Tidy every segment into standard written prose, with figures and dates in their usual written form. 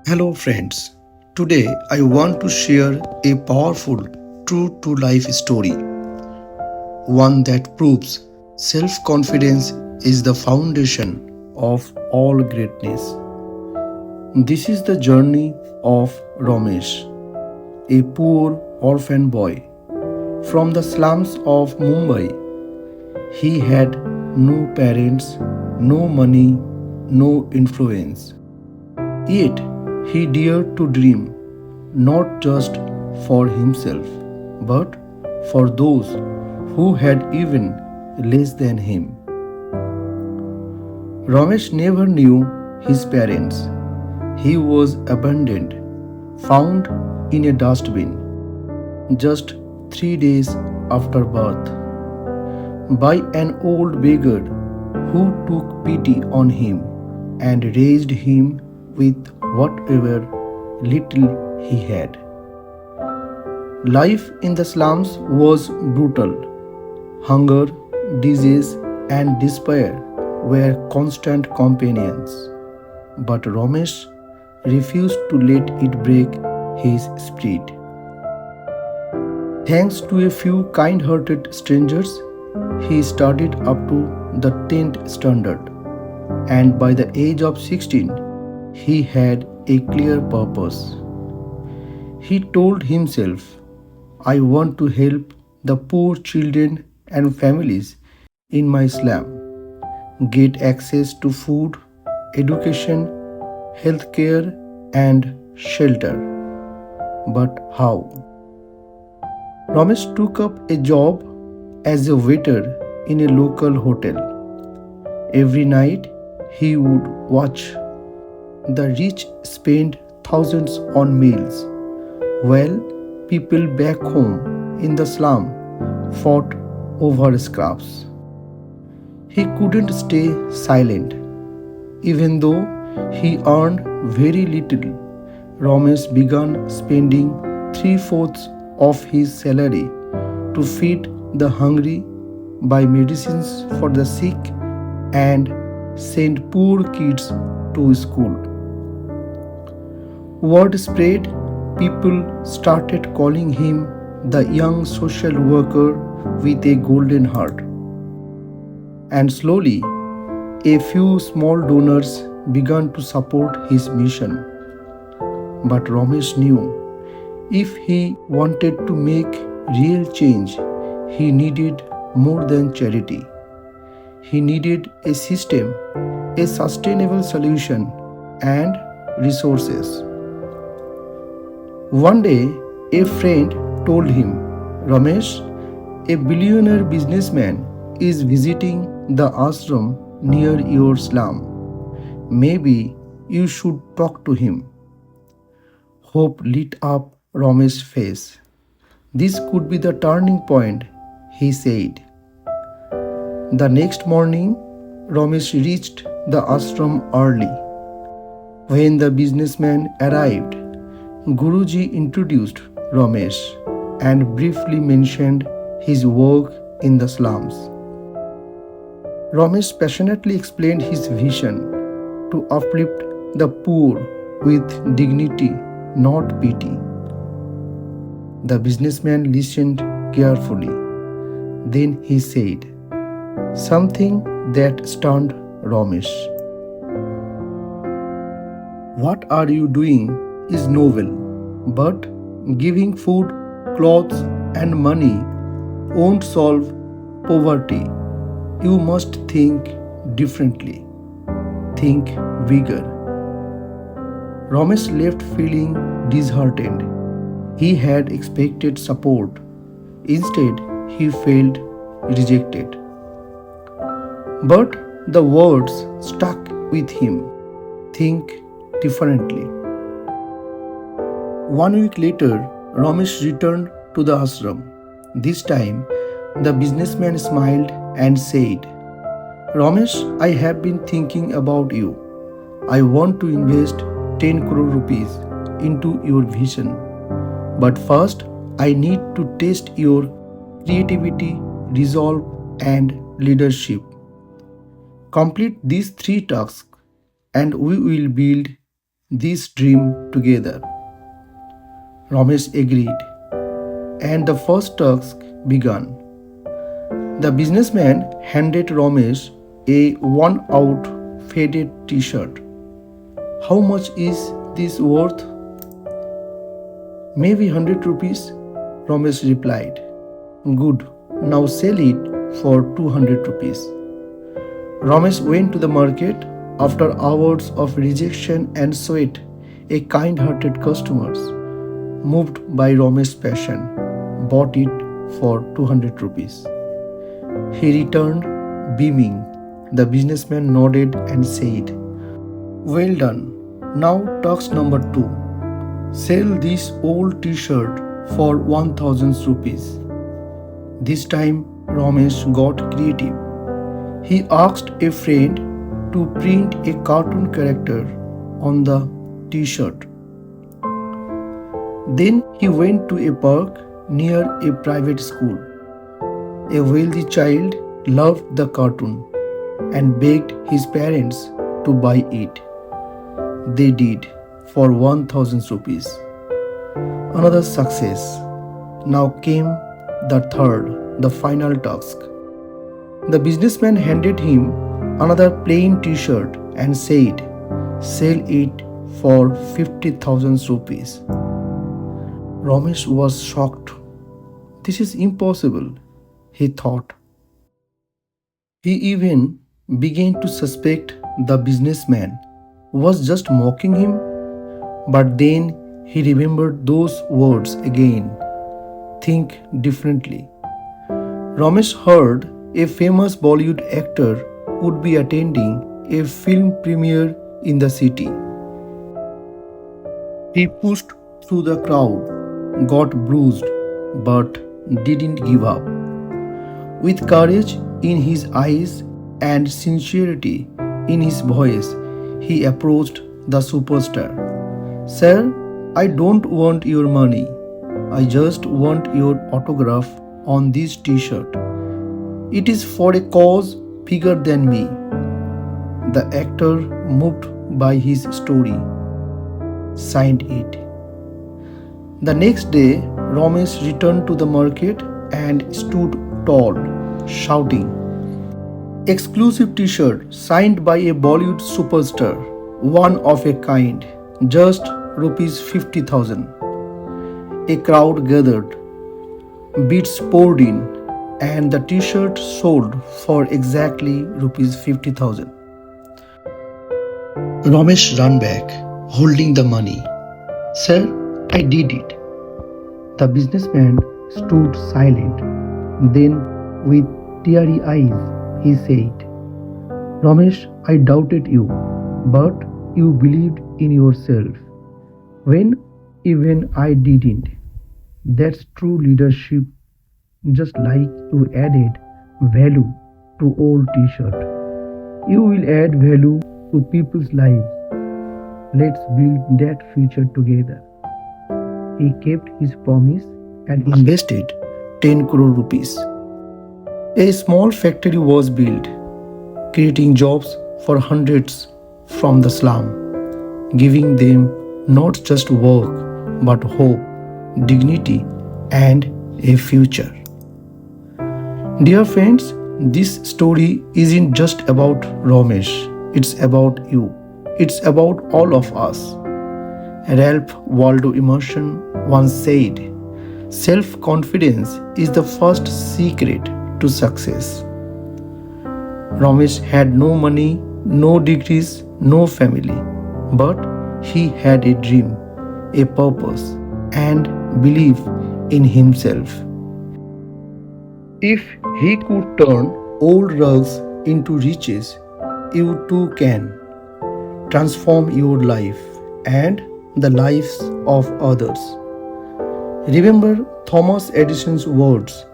Hello, friends. Today I want to share a powerful, true to life story, one that proves self confidence is the foundation of all greatness. This is the journey of Ramesh, a poor orphan boy from the slums of Mumbai. He had no parents, no money, no influence. Yet he dared to dream, not just for himself, but for those who had even less than him. Ramesh never knew his parents. He was abandoned, found in a dustbin, just 3 days after birth, by an old beggar who took pity on him and raised him with whatever little he had. Life in the slums was brutal. Hunger, disease, and despair were constant companions. But Ramesh refused to let it break his spirit. Thanks to a few kind hearted strangers, he studied up to the 10th standard, and by the age of 16, he had a clear purpose. He told himself, I want to help the poor children and families in my slum get access to food, education, healthcare, and shelter. But how? Ramesh took up a job as a waiter in a local hotel. Every night he would watch the rich spend thousands on meals, while people back home in the slum fought over scraps. He couldn't stay silent. Even though he earned very little, Ramesh began spending three-fourths of his salary to feed the hungry, buy medicines for the sick, and send poor kids to school. Word spread, people started calling him the young social worker with a golden heart. And slowly, a few small donors began to support his mission. But Ramesh knew if he wanted to make real change, he needed more than charity. He needed a system, a sustainable solution, and resources. One day, a friend told him, Ramesh, a billionaire businessman is visiting the ashram near your slum. Maybe you should talk to him. Hope lit up Ramesh's face. This could be the turning point, he said. The next morning, Ramesh reached the ashram early. When the businessman arrived, Guruji introduced Ramesh and briefly mentioned his work in the slums. Ramesh passionately explained his vision to uplift the poor with dignity, not pity. The businessman listened carefully. Then he said something that stunned Ramesh. What are you doing is noble, but giving food, clothes, and money won't solve poverty. You must think differently. Think bigger. Ramesh left feeling disheartened. He had expected support. Instead, he felt rejected. But the words stuck with him. Think differently. 1 week later, Ramesh returned to the ashram. This time, the businessman smiled and said, Ramesh, I have been thinking about you. I want to invest 10 crore rupees into your vision. But first, I need to test your creativity, resolve, and leadership. Complete these three tasks, and we will build this dream together. Ramesh agreed, and the first task began. The businessman handed Ramesh a worn out, faded t shirt. How much is this worth? Maybe 100 rupees, Ramesh replied. Good, now sell it for 200 rupees. Ramesh went to the market after hours of rejection and sweat. A kind hearted customers, moved by Ramesh's passion, bought it for 200 rupees. He returned beaming. The businessman nodded and said, Well done. Now task number 2. Sell this old t-shirt for 1000 rupees. This time Ramesh got creative. He asked a friend to print a cartoon character on the t-shirt. Then he went to a park near a private school. A wealthy child loved the cartoon and begged his parents to buy it. They did for 1000 rupees. Another success. Now came the third, the final task. The businessman handed him another plain t-shirt and said, Sell it for 50,000 rupees. Ramesh was shocked. This is impossible, he thought. He even began to suspect the businessman was just mocking him. But then he remembered those words again. Think differently. Ramesh heard a famous Bollywood actor would be attending a film premiere in the city. He pushed through the crowd, got bruised, but didn't give up. With courage in his eyes and sincerity in his voice, he approached the superstar. Sir, I don't want your money. I just want your autograph on this t-shirt. It is for a cause bigger than me. The actor, moved by his story, signed it. The next day, Ramesh returned to the market and stood tall, shouting, Exclusive t-shirt signed by a Bollywood superstar, one of a kind, just rupees 50,000. A crowd gathered, bids poured in, and the t-shirt sold for exactly rupees 50,000. Ramesh ran back, holding the money. Sir, I did it. The businessman stood silent. Then, with teary eyes, he said, Ramesh, I doubted you, but you believed in yourself when even I didn't. That's true leadership. Just like you added value to old t-shirt, you will add value to people's lives. Let's build that future together. He kept his promise and invested 10 crore rupees. A small factory was built, creating jobs for hundreds from the slum, giving them not just work but hope, dignity, and a future. Dear friends, this story isn't just about Ramesh, it's about you. It's about all of us. Ralph Waldo Emerson once said, Self-confidence is the first secret to success. Ramesh had no money, no degrees, no family, but he had a dream, a purpose, and belief in himself. If he could turn old rugs into riches, you too can. Transform your life and the lives of others. Remember Thomas Edison's words,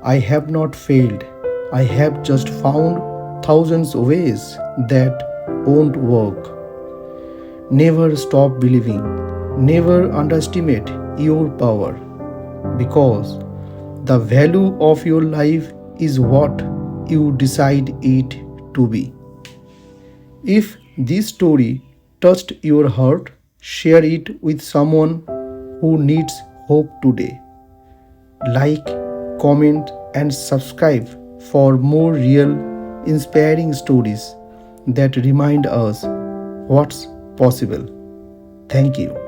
I have not failed, I have just found thousands of ways that won't work. Never stop believing, never underestimate your power, because the value of your life is what you decide it to be. If this story touched your heart, share it with someone who needs hope today. Like, comment, and subscribe for more real, inspiring stories that remind us what's possible. Thank you.